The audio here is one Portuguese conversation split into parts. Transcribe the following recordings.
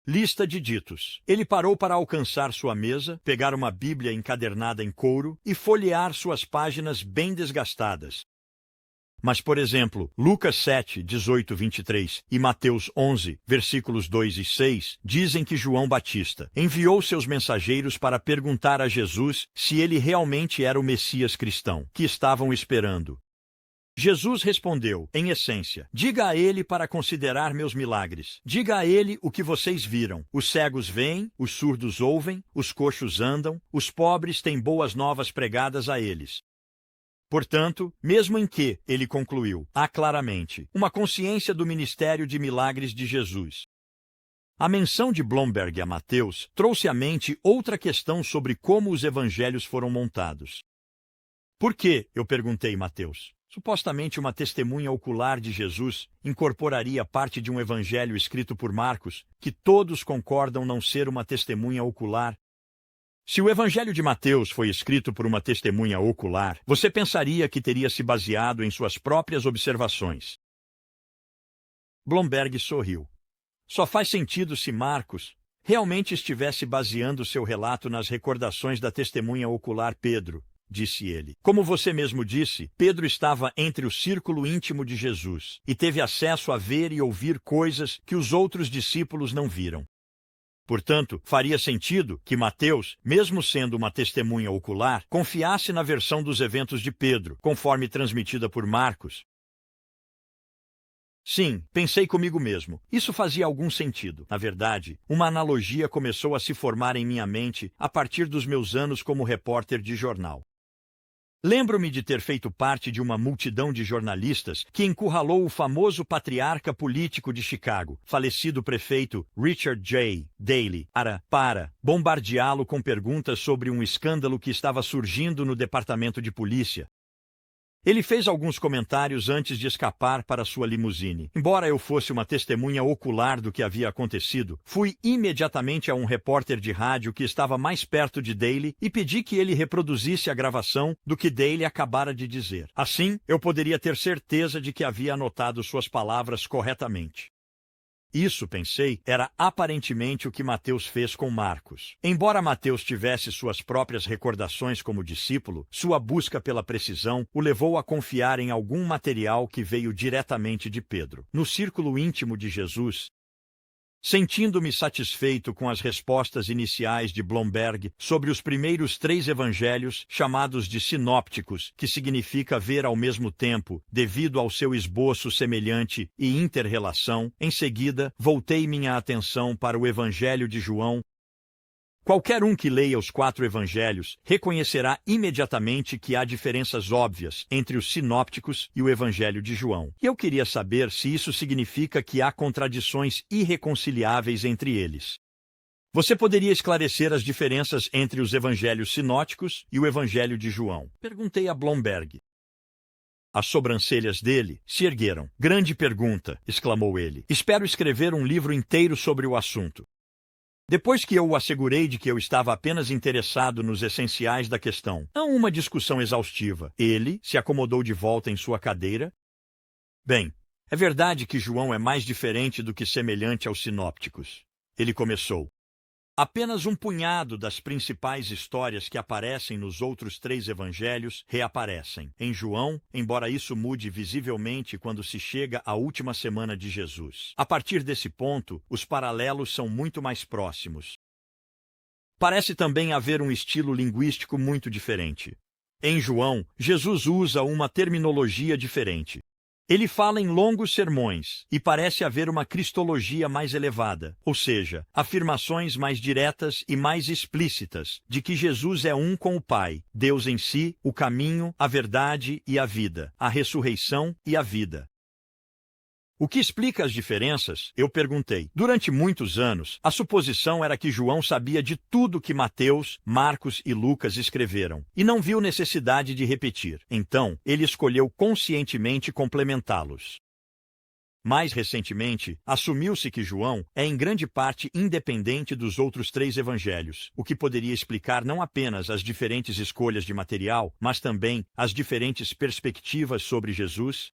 Lista de ditos. Ele parou para alcançar sua mesa, pegar uma Bíblia encadernada em couro e folhear suas páginas bem desgastadas. Mas, por exemplo, Lucas 7, 18, 23 e Mateus 11, versículos 2 e 6, dizem que João Batista enviou seus mensageiros para perguntar a Jesus se ele realmente era o Messias cristão que estavam esperando. Jesus respondeu, em essência, diga a ele para considerar meus milagres. Diga a ele o que vocês viram. Os cegos veem, os surdos ouvem, os coxos andam, os pobres têm boas novas pregadas a eles. Portanto, mesmo em que, ele concluiu, há claramente uma consciência do ministério de milagres de Jesus. A menção de Blomberg a Mateus trouxe à mente outra questão sobre como os evangelhos foram montados. Por que, eu perguntei Mateus, supostamente uma testemunha ocular de Jesus incorporaria parte de um evangelho escrito por Marcos, que todos concordam não ser uma testemunha ocular? Se o Evangelho de Mateus foi escrito por uma testemunha ocular, você pensaria que teria se baseado em suas próprias observações. Blomberg sorriu. Só faz sentido se Marcos realmente estivesse baseando seu relato nas recordações da testemunha ocular Pedro, disse ele. Como você mesmo disse, Pedro estava entre o círculo íntimo de Jesus e teve acesso a ver e ouvir coisas que os outros discípulos não viram. Portanto, faria sentido que Mateus, mesmo sendo uma testemunha ocular, confiasse na versão dos eventos de Pedro, conforme transmitida por Marcos. Sim, pensei comigo mesmo. Isso fazia algum sentido. Na verdade, uma analogia começou a se formar em minha mente a partir dos meus anos como repórter de jornal. Lembro-me de ter feito parte de uma multidão de jornalistas que encurralou o famoso patriarca político de Chicago, falecido prefeito Richard J. Daley, para bombardeá-lo com perguntas sobre um escândalo que estava surgindo no departamento de polícia. Ele fez alguns comentários antes de escapar para sua limusine. Embora eu fosse uma testemunha ocular do que havia acontecido, fui imediatamente a um repórter de rádio que estava mais perto de Daley e pedi que ele reproduzisse a gravação do que Daley acabara de dizer. Assim, eu poderia ter certeza de que havia anotado suas palavras corretamente. Isso, pensei, era aparentemente o que Mateus fez com Marcos. Embora Mateus tivesse suas próprias recordações como discípulo, sua busca pela precisão o levou a confiar em algum material que veio diretamente de Pedro. No círculo íntimo de Jesus, sentindo-me satisfeito com as respostas iniciais de Blomberg sobre os primeiros 3 evangelhos, chamados de sinópticos, que significa ver ao mesmo tempo, devido ao seu esboço semelhante e inter-relação, em seguida, voltei minha atenção para o Evangelho de João. Qualquer um que leia os 4 evangelhos reconhecerá imediatamente que há diferenças óbvias entre os sinópticos e o Evangelho de João. E eu queria saber se isso significa que há contradições irreconciliáveis entre eles. Você poderia esclarecer as diferenças entre os evangelhos sinóticos e o Evangelho de João? Perguntei a Blomberg. As sobrancelhas dele se ergueram. Grande pergunta, exclamou ele. Espero escrever um livro inteiro sobre o assunto. Depois que eu o assegurei de que eu estava apenas interessado nos essenciais da questão, não uma discussão exaustiva, ele se acomodou de volta em sua cadeira. Bem, é verdade que João é mais diferente do que semelhante aos sinópticos. Ele começou. Apenas um punhado das principais histórias que aparecem nos outros 3 evangelhos reaparecem em João, embora isso mude visivelmente quando se chega à última semana de Jesus. A partir desse ponto, os paralelos são muito mais próximos. Parece também haver um estilo linguístico muito diferente. Em João, Jesus usa uma terminologia diferente. Ele fala em longos sermões, e parece haver uma cristologia mais elevada, ou seja, afirmações mais diretas e mais explícitas de que Jesus é um com o Pai, Deus em si, o caminho, a verdade e a vida, a ressurreição e a vida. O que explica as diferenças? Eu perguntei. Durante muitos anos, a suposição era que João sabia de tudo que Mateus, Marcos e Lucas escreveram, e não viu necessidade de repetir. Então, ele escolheu conscientemente complementá-los. Mais recentemente, assumiu-se que João é em grande parte independente dos outros 3 evangelhos, o que poderia explicar não apenas as diferentes escolhas de material, mas também as diferentes perspectivas sobre Jesus.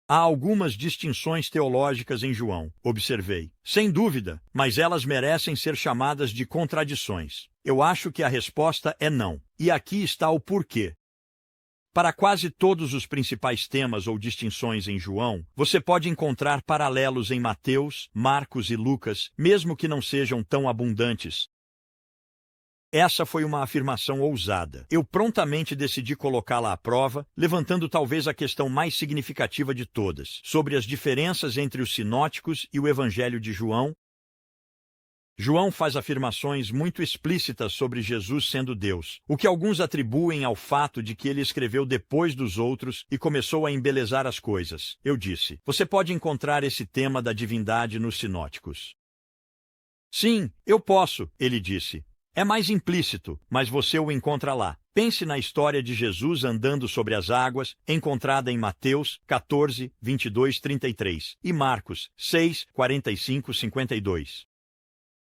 Há algumas distinções teológicas em João, observei. Sem dúvida, mas elas merecem ser chamadas de contradições. Eu acho que a resposta é não. E aqui está o porquê. Para quase todos os principais temas ou distinções em João, você pode encontrar paralelos em Mateus, Marcos e Lucas, mesmo que não sejam tão abundantes. Essa foi uma afirmação ousada. Eu prontamente decidi colocá-la à prova, levantando talvez a questão mais significativa de todas, sobre as diferenças entre os sinóticos e o Evangelho de João. João faz afirmações muito explícitas sobre Jesus sendo Deus, o que alguns atribuem ao fato de que ele escreveu depois dos outros e começou a embelezar as coisas. Eu disse, você pode encontrar esse tema da divindade nos sinóticos. Sim, eu posso, ele disse. É mais implícito, mas você o encontra lá. Pense na história de Jesus andando sobre as águas, encontrada em Mateus 14, 22, 33 e Marcos 6, 45, 52.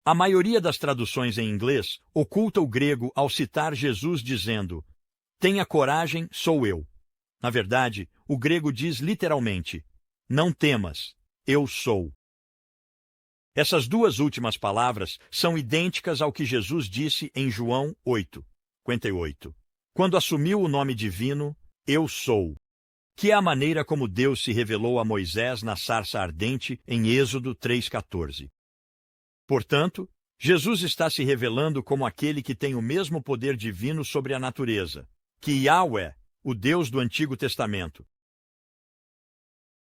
A maioria das traduções em inglês oculta o grego ao citar Jesus dizendo, tenha coragem, sou eu. Na verdade, o grego diz literalmente, não temas, eu sou. Essas duas últimas palavras são idênticas ao que Jesus disse em João 8, 58. Quando assumiu o nome divino, eu sou, que é a maneira como Deus se revelou a Moisés na sarça ardente em Êxodo 3,14. Portanto, Jesus está se revelando como aquele que tem o mesmo poder divino sobre a natureza, que Yahweh, o Deus do Antigo Testamento.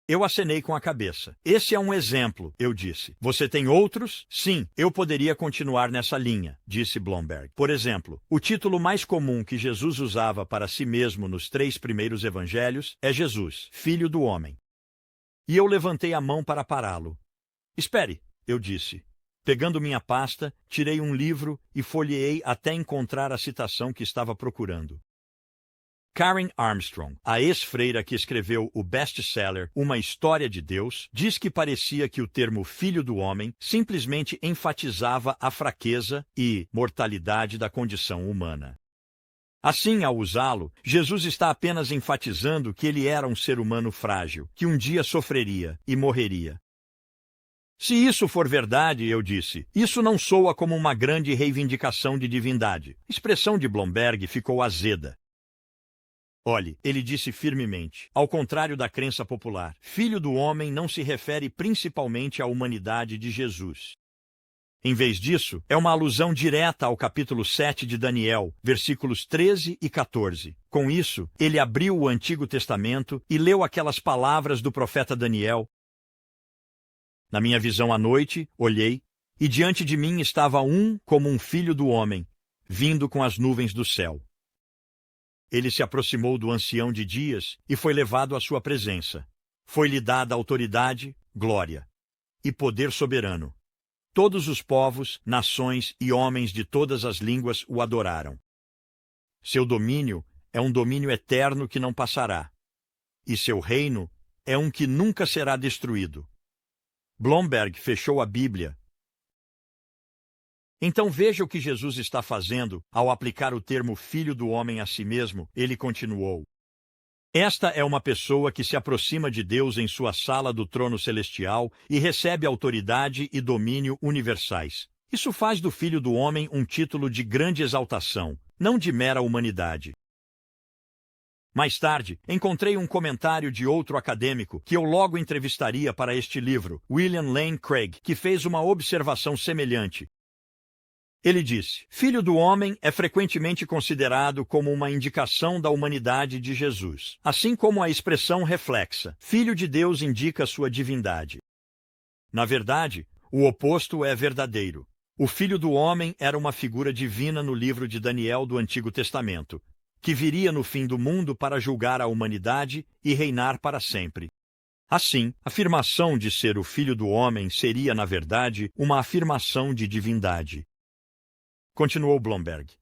Eu acenei com a cabeça. Esse é um exemplo, eu disse. Você tem outros? Sim, eu poderia continuar nessa linha, disse Blomberg. Por exemplo, o título mais comum que Jesus usava para si mesmo nos 3 primeiros evangelhos é Jesus, Filho do Homem. E eu levantei a mão para pará-lo. Espere, eu disse. Pegando minha pasta, tirei um livro e folheei até encontrar a citação que estava procurando. Karen Armstrong, a ex-freira que escreveu o best-seller Uma História de Deus, diz que parecia que o termo Filho do Homem simplesmente enfatizava a fraqueza e mortalidade da condição humana. Assim, ao usá-lo, Jesus está apenas enfatizando que ele era um ser humano frágil, que um dia sofreria e morreria. Se isso for verdade, eu disse, isso não soa como uma grande reivindicação de divindade. A expressão de Blomberg ficou azeda. Olhe, ele disse firmemente, ao contrário da crença popular, Filho do Homem não se refere principalmente à humanidade de Jesus. Em vez disso, é uma alusão direta ao capítulo 7 de Daniel, versículos 13 e 14. Com isso, ele abriu o Antigo Testamento e leu aquelas palavras do profeta Daniel. Na minha visão à noite, olhei, e diante de mim estava um como um filho do homem, vindo com as nuvens do céu. Ele se aproximou do ancião de dias e foi levado à sua presença. Foi-lhe dada autoridade, glória e poder soberano. Todos os povos, nações e homens de todas as línguas o adoraram. Seu domínio é um domínio eterno que não passará, e seu reino é um que nunca será destruído. Blomberg fechou a Bíblia. Então veja o que Jesus está fazendo ao aplicar o termo Filho do Homem a si mesmo, ele continuou. Esta é uma pessoa que se aproxima de Deus em sua sala do trono celestial e recebe autoridade e domínio universais. Isso faz do Filho do Homem um título de grande exaltação, não de mera humanidade. Mais tarde, encontrei um comentário de outro acadêmico que eu logo entrevistaria para este livro, William Lane Craig, que fez uma observação semelhante. Ele disse, Filho do Homem é frequentemente considerado como uma indicação da humanidade de Jesus, assim como a expressão reflexa, Filho de Deus indica sua divindade. Na verdade, o oposto é verdadeiro. O Filho do Homem era uma figura divina no livro de Daniel do Antigo Testamento, que viria no fim do mundo para julgar a humanidade e reinar para sempre. Assim, a afirmação de ser o Filho do Homem seria, na verdade, uma afirmação de divindade. Continuou Blomberg.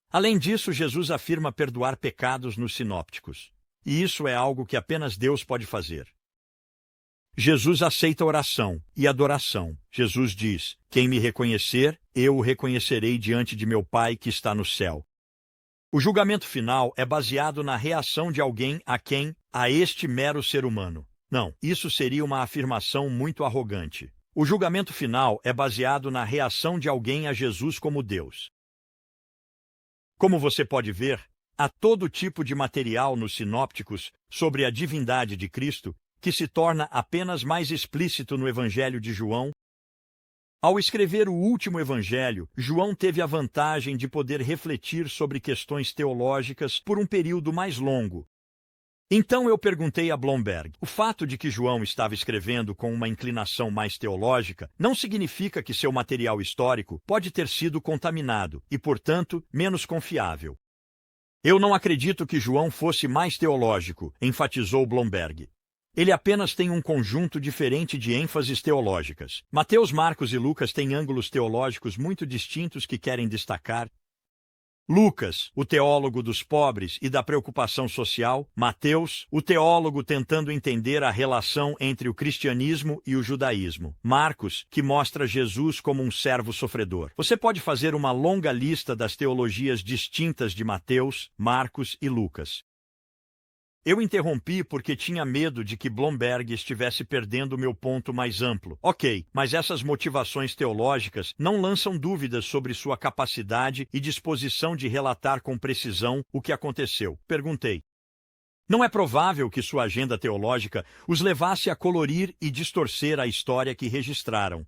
Além disso, Jesus afirma perdoar pecados nos sinópticos. E isso é algo que apenas Deus pode fazer. Jesus aceita oração e adoração. Jesus diz, quem me reconhecer, eu o reconhecerei diante de meu Pai que está no céu. O julgamento final é baseado na reação de alguém a este mero ser humano. Não, isso seria uma afirmação muito arrogante. O julgamento final é baseado na reação de alguém a Jesus como Deus. Como você pode ver, há todo tipo de material nos sinópticos sobre a divindade de Cristo que se torna apenas mais explícito no Evangelho de João. Ao escrever o último evangelho, João teve a vantagem de poder refletir sobre questões teológicas por um período mais longo. Então eu perguntei a Blomberg, o fato de que João estava escrevendo com uma inclinação mais teológica não significa que seu material histórico pode ter sido contaminado e, portanto, menos confiável. Eu não acredito que João fosse mais teológico, enfatizou Blomberg. Ele apenas tem um conjunto diferente de ênfases teológicas. Mateus, Marcos e Lucas têm ângulos teológicos muito distintos que querem destacar. Lucas, o teólogo dos pobres e da preocupação social. Mateus, o teólogo tentando entender a relação entre o cristianismo e o judaísmo. Marcos, que mostra Jesus como um servo sofredor. Você pode fazer uma longa lista das teologias distintas de Mateus, Marcos e Lucas. Eu interrompi porque tinha medo de que Blomberg estivesse perdendo meu ponto mais amplo. Ok, mas essas motivações teológicas não lançam dúvidas sobre sua capacidade e disposição de relatar com precisão o que aconteceu. Perguntei. Não é provável que sua agenda teológica os levasse a colorir e distorcer a história que registraram.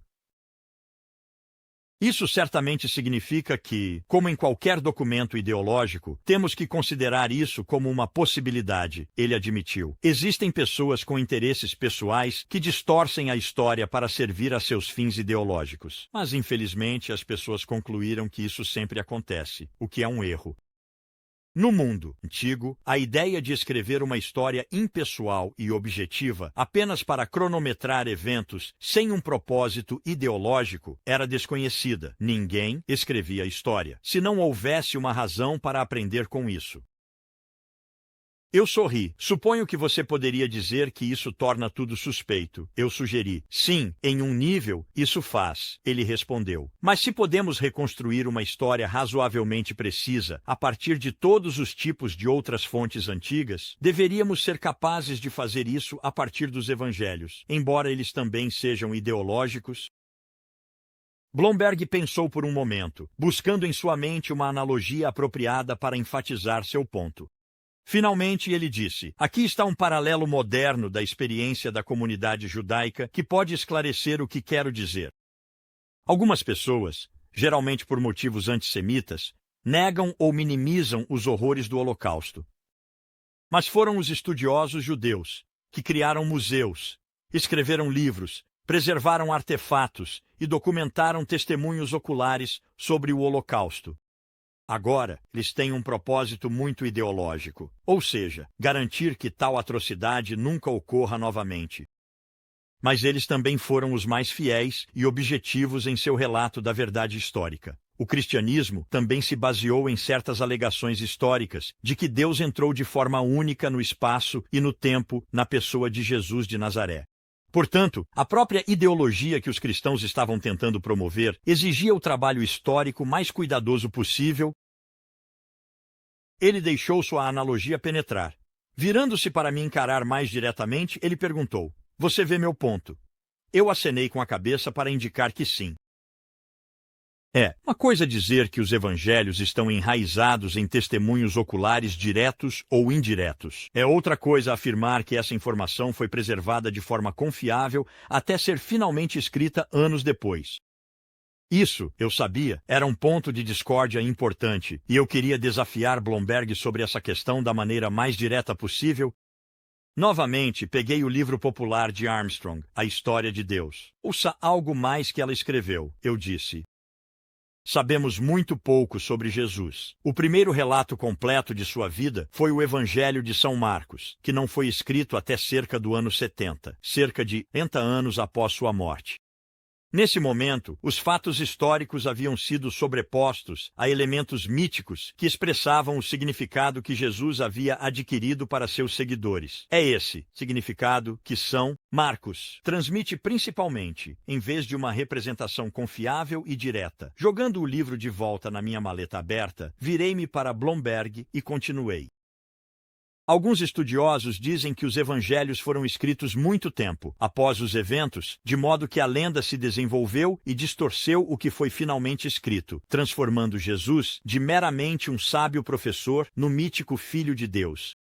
Isso certamente significa que, como em qualquer documento ideológico, temos que considerar isso como uma possibilidade, ele admitiu. Existem pessoas com interesses pessoais que distorcem a história para servir a seus fins ideológicos. Mas, infelizmente, as pessoas concluíram que isso sempre acontece, o que é um erro. No mundo antigo, a ideia de escrever uma história impessoal e objetiva apenas para cronometrar eventos sem um propósito ideológico era desconhecida. Ninguém escrevia história, se não houvesse uma razão para aprender com isso. Eu sorri. Suponho que você poderia dizer que isso torna tudo suspeito. Eu sugeri. Sim, em um nível, isso faz. Ele respondeu. Mas se podemos reconstruir uma história razoavelmente precisa a partir de todos os tipos de outras fontes antigas, deveríamos ser capazes de fazer isso a partir dos evangelhos, embora eles também sejam ideológicos. Blomberg pensou por um momento, buscando em sua mente uma analogia apropriada para enfatizar seu ponto. Finalmente, ele disse, aqui está um paralelo moderno da experiência da comunidade judaica que pode esclarecer o que quero dizer. Algumas pessoas, geralmente por motivos antissemitas, negam ou minimizam os horrores do Holocausto. Mas foram os estudiosos judeus que criaram museus, escreveram livros, preservaram artefatos e documentaram testemunhos oculares sobre o Holocausto. Agora, eles têm um propósito muito ideológico, ou seja, garantir que tal atrocidade nunca ocorra novamente. Mas eles também foram os mais fiéis e objetivos em seu relato da verdade histórica. O cristianismo também se baseou em certas alegações históricas de que Deus entrou de forma única no espaço e no tempo na pessoa de Jesus de Nazaré. Portanto, a própria ideologia que os cristãos estavam tentando promover exigia o trabalho histórico mais cuidadoso possível. Ele deixou sua analogia penetrar. Virando-se para me encarar mais diretamente, ele perguntou, você vê meu ponto? Eu acenei com a cabeça para indicar que sim. É uma coisa dizer que os evangelhos estão enraizados em testemunhos oculares diretos ou indiretos. É outra coisa afirmar que essa informação foi preservada de forma confiável até ser finalmente escrita anos depois. Isso, eu sabia, era um ponto de discórdia importante, e eu queria desafiar Blomberg sobre essa questão da maneira mais direta possível. Novamente, peguei o livro popular de Armstrong, A História de Deus. Ouça algo mais que ela escreveu, eu disse. Sabemos muito pouco sobre Jesus. O primeiro relato completo de sua vida foi o Evangelho de São Marcos, que não foi escrito até cerca do ano 70, cerca de 30 anos após sua morte. Nesse momento, os fatos históricos haviam sido sobrepostos a elementos míticos que expressavam o significado que Jesus havia adquirido para seus seguidores. É esse significado que São Marcos transmite principalmente, em vez de uma representação confiável e direta. Jogando o livro de volta na minha maleta aberta, virei-me para Blomberg e continuei. Alguns estudiosos dizem que os evangelhos foram escritos muito tempo após os eventos, de modo que a lenda se desenvolveu e distorceu o que foi finalmente escrito, transformando Jesus de meramente um sábio professor no mítico Filho de Deus.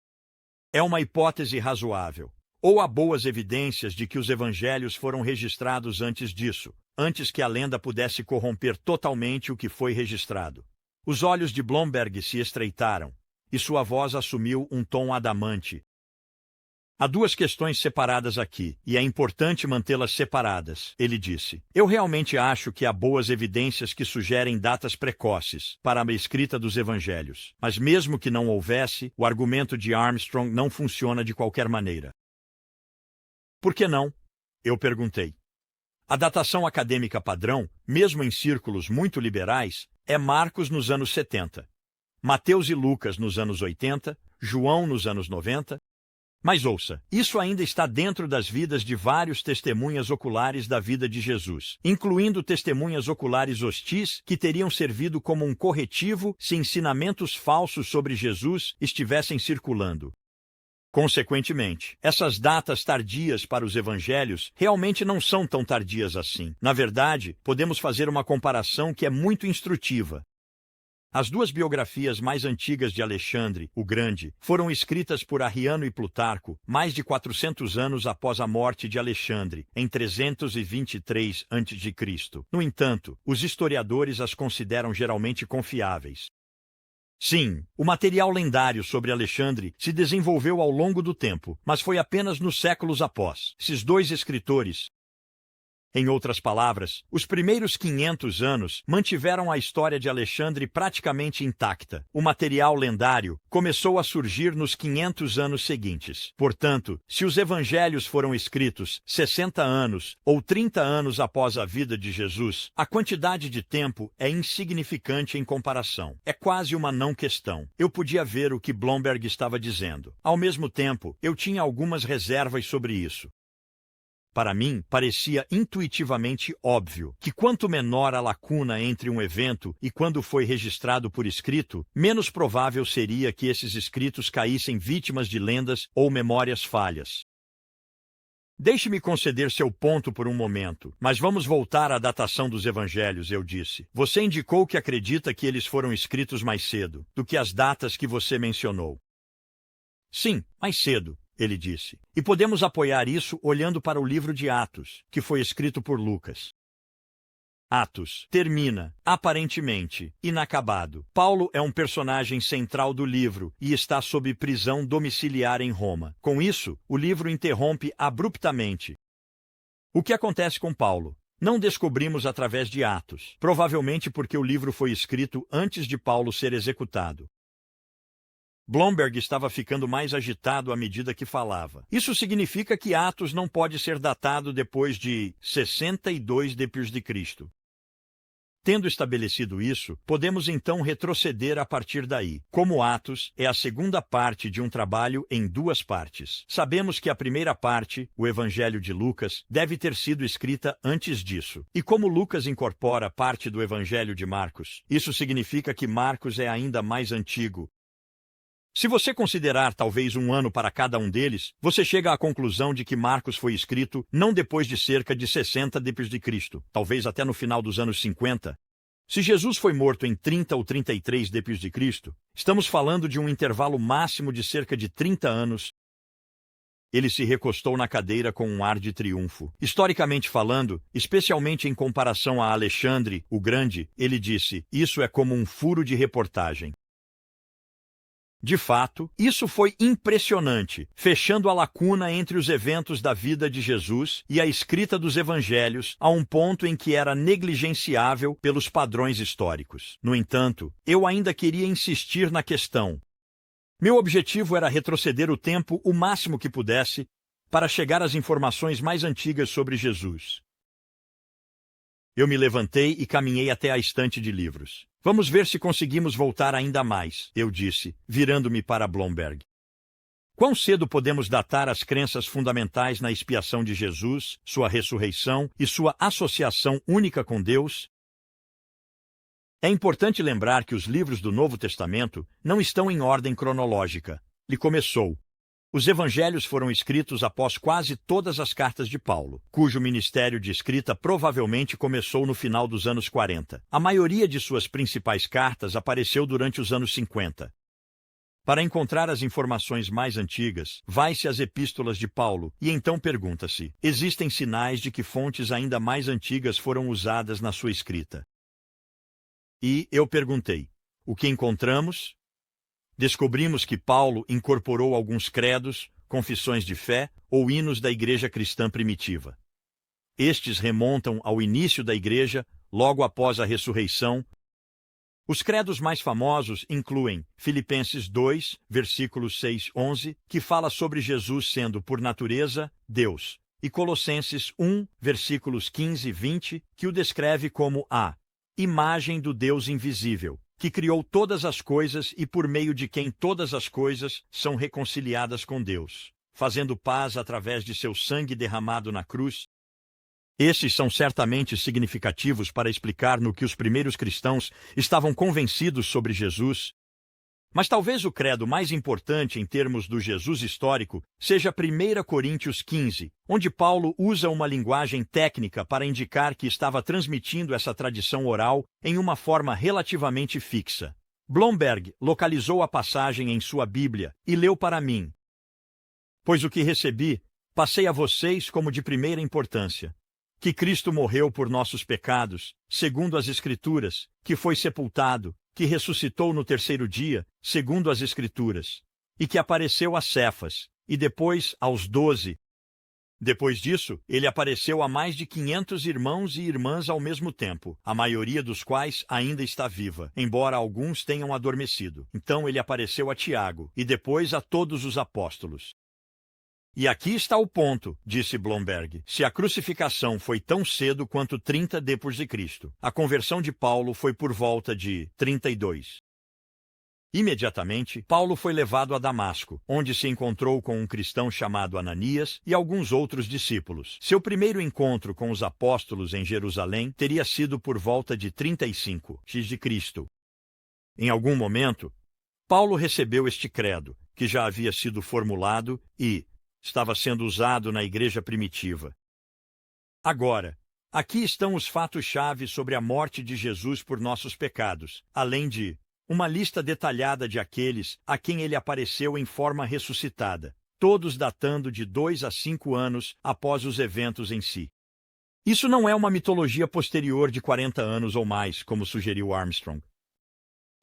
É uma hipótese razoável. Ou há boas evidências de que os evangelhos foram registrados antes disso, antes que a lenda pudesse corromper totalmente o que foi registrado. Os olhos de Blomberg se estreitaram, e sua voz assumiu um tom adamante. Há duas questões separadas aqui, e é importante mantê-las separadas, ele disse. Eu realmente acho que há boas evidências que sugerem datas precoces para a escrita dos evangelhos. Mas mesmo que não houvesse, o argumento de Armstrong não funciona de qualquer maneira. Por que não? Eu perguntei. A datação acadêmica padrão, mesmo em círculos muito liberais, é Marcos nos anos 70. Mateus e Lucas nos anos 80, João nos anos 90. Mas ouça, isso ainda está dentro das vidas de vários testemunhas oculares da vida de Jesus, incluindo testemunhas oculares hostis que teriam servido como um corretivo se ensinamentos falsos sobre Jesus estivessem circulando. Consequentemente, essas datas tardias para os evangelhos realmente não são tão tardias assim. Na verdade, podemos fazer uma comparação que é muito instrutiva. As duas biografias mais antigas de Alexandre, o Grande, foram escritas por Arriano e Plutarco mais de 400 anos após a morte de Alexandre, em 323 a.C. No entanto, os historiadores as consideram geralmente confiáveis. Sim, o material lendário sobre Alexandre se desenvolveu ao longo do tempo, mas foi apenas nos séculos após esses dois escritores. Em outras palavras, os primeiros 500 anos mantiveram a história de Alexandre praticamente intacta. O material lendário começou a surgir nos 500 anos seguintes. Portanto, se os evangelhos foram escritos 60 anos ou 30 anos após a vida de Jesus, a quantidade de tempo é insignificante em comparação. É quase uma não questão. Eu podia ver o que Blomberg estava dizendo. Ao mesmo tempo, eu tinha algumas reservas sobre isso. Para mim, parecia intuitivamente óbvio que quanto menor a lacuna entre um evento e quando foi registrado por escrito, menos provável seria que esses escritos caíssem vítimas de lendas ou memórias falhas. Deixe-me conceder seu ponto por um momento, mas vamos voltar à datação dos evangelhos, eu disse. Você indicou que acredita que eles foram escritos mais cedo do que as datas que você mencionou. Sim, mais cedo. Ele disse. E podemos apoiar isso olhando para o livro de Atos, que foi escrito por Lucas. Atos termina, aparentemente, inacabado. Paulo é um personagem central do livro e está sob prisão domiciliar em Roma. Com isso, o livro interrompe abruptamente. O que acontece com Paulo? Não descobrimos através de Atos, provavelmente porque o livro foi escrito antes de Paulo ser executado. Blomberg estava ficando mais agitado à medida que falava. Isso significa que Atos não pode ser datado depois de 62 d.C. Tendo estabelecido isso, podemos então retroceder a partir daí. Como Atos é a segunda parte de um trabalho em duas partes. Sabemos que a primeira parte, o Evangelho de Lucas, deve ter sido escrita antes disso. E como Lucas incorpora parte do Evangelho de Marcos, isso significa que Marcos é ainda mais antigo. Se você considerar talvez um ano para cada um deles, você chega à conclusão de que Marcos foi escrito não depois de cerca de 60 d.C., talvez até no final dos anos 50. Se Jesus foi morto em 30 ou 33 d.C., estamos falando de um intervalo máximo de cerca de 30 anos. Ele se recostou na cadeira com um ar de triunfo. Historicamente falando, especialmente em comparação a Alexandre, o Grande, ele disse, isso é como um furo de reportagem. De fato, isso foi impressionante, fechando a lacuna entre os eventos da vida de Jesus e a escrita dos evangelhos a um ponto em que era negligenciável pelos padrões históricos. No entanto, eu ainda queria insistir na questão. Meu objetivo era retroceder o tempo o máximo que pudesse para chegar às informações mais antigas sobre Jesus. Eu me levantei e caminhei até a estante de livros. Vamos ver se conseguimos voltar ainda mais, eu disse, virando-me para Blomberg. Quão cedo podemos datar as crenças fundamentais na expiação de Jesus, sua ressurreição e sua associação única com Deus? É importante lembrar que os livros do Novo Testamento não estão em ordem cronológica. Ele começou, Os evangelhos foram escritos após quase todas as cartas de Paulo, cujo ministério de escrita provavelmente começou no final dos anos 40. A maioria de suas principais cartas apareceu durante os anos 50. Para encontrar as informações mais antigas, vai-se às epístolas de Paulo e então pergunta-se: existem sinais de que fontes ainda mais antigas foram usadas na sua escrita? E eu perguntei: o que encontramos? Descobrimos que Paulo incorporou alguns credos, confissões de fé ou hinos da igreja cristã primitiva. Estes remontam ao início da igreja, logo após a ressurreição. Os credos mais famosos incluem Filipenses 2, versículos 6-11, que fala sobre Jesus sendo, por natureza, Deus, e Colossenses 1, versículos 15-20, que o descreve como a imagem do Deus invisível, que criou todas as coisas e por meio de quem todas as coisas são reconciliadas com Deus, fazendo paz através de seu sangue derramado na cruz. Esses são certamente significativos para explicar no que os primeiros cristãos estavam convencidos sobre Jesus. Mas talvez o credo mais importante em termos do Jesus histórico seja 1 Coríntios 15, onde Paulo usa uma linguagem técnica para indicar que estava transmitindo essa tradição oral em uma forma relativamente fixa. Blomberg localizou a passagem em sua Bíblia e leu para mim: pois o que recebi, passei a vocês como de primeira importância. Que Cristo morreu por nossos pecados, segundo as Escrituras, que foi sepultado, que ressuscitou no terceiro dia, segundo as Escrituras, e que apareceu a Cefas, e depois aos 12. Depois disso, ele apareceu a mais de 500 irmãos e irmãs ao mesmo tempo, a maioria dos quais ainda está viva, embora alguns tenham adormecido. Então ele apareceu a Tiago, e depois a todos os apóstolos. E aqui está o ponto, disse Blomberg. Se a crucificação foi tão cedo quanto 30 depois de Cristo, a conversão de Paulo foi por volta de 32. Imediatamente, Paulo foi levado a Damasco, onde se encontrou com um cristão chamado Ananias e alguns outros discípulos. Seu primeiro encontro com os apóstolos em Jerusalém teria sido por volta de 35 x.C. Em algum momento, Paulo recebeu este credo, que já havia sido formulado e estava sendo usado na igreja primitiva. Agora, aqui estão os fatos-chave sobre a morte de Jesus por nossos pecados, além de uma lista detalhada de aqueles a quem ele apareceu em forma ressuscitada, todos datando de 2 a 5 anos após os eventos em si. Isso não é uma mitologia posterior de 40 anos ou mais, como sugeriu Armstrong.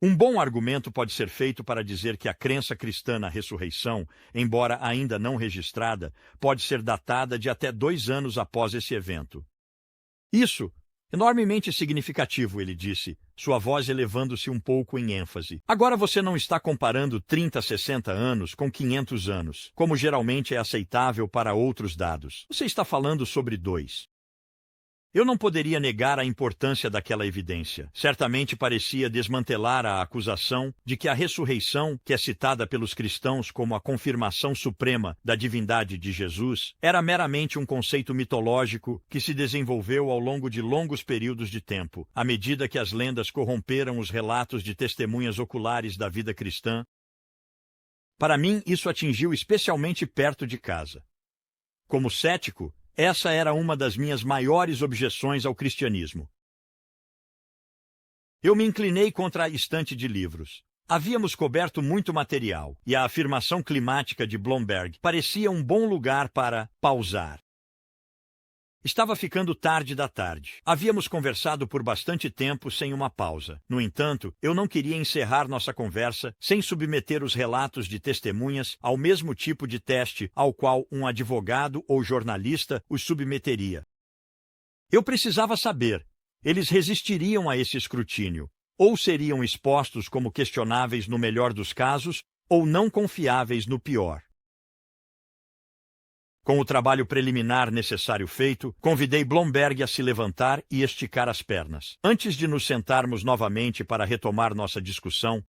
Um bom argumento pode ser feito para dizer que a crença cristã na ressurreição, embora ainda não registrada, pode ser datada de até 2 anos após esse evento. Isso, enormemente significativo, ele disse, sua voz elevando-se um pouco em ênfase. Agora você não está comparando 30 a 60 anos com 500 anos, como geralmente é aceitável para outros dados. Você está falando sobre 2. Eu não poderia negar a importância daquela evidência. Certamente parecia desmantelar a acusação de que a ressurreição, que é citada pelos cristãos como a confirmação suprema da divindade de Jesus, era meramente um conceito mitológico que se desenvolveu ao longo de longos períodos de tempo, à medida que as lendas corromperam os relatos de testemunhas oculares da vida cristã. Para mim, isso atingiu especialmente perto de casa. Como cético, essa era uma das minhas maiores objeções ao cristianismo. Eu me inclinei contra a estante de livros. Havíamos coberto muito material, e a afirmação climática de Blomberg parecia um bom lugar para pausar. Estava ficando tarde da tarde. Havíamos conversado por bastante tempo sem uma pausa. No entanto, eu não queria encerrar nossa conversa sem submeter os relatos de testemunhas ao mesmo tipo de teste ao qual um advogado ou jornalista os submeteria. Eu precisava saber, eles resistiriam a esse escrutínio, ou seriam expostos como questionáveis no melhor dos casos, ou não confiáveis no pior. Com o trabalho preliminar necessário feito, convidei Blomberg a se levantar e esticar as pernas. Antes de nos sentarmos novamente para retomar nossa discussão,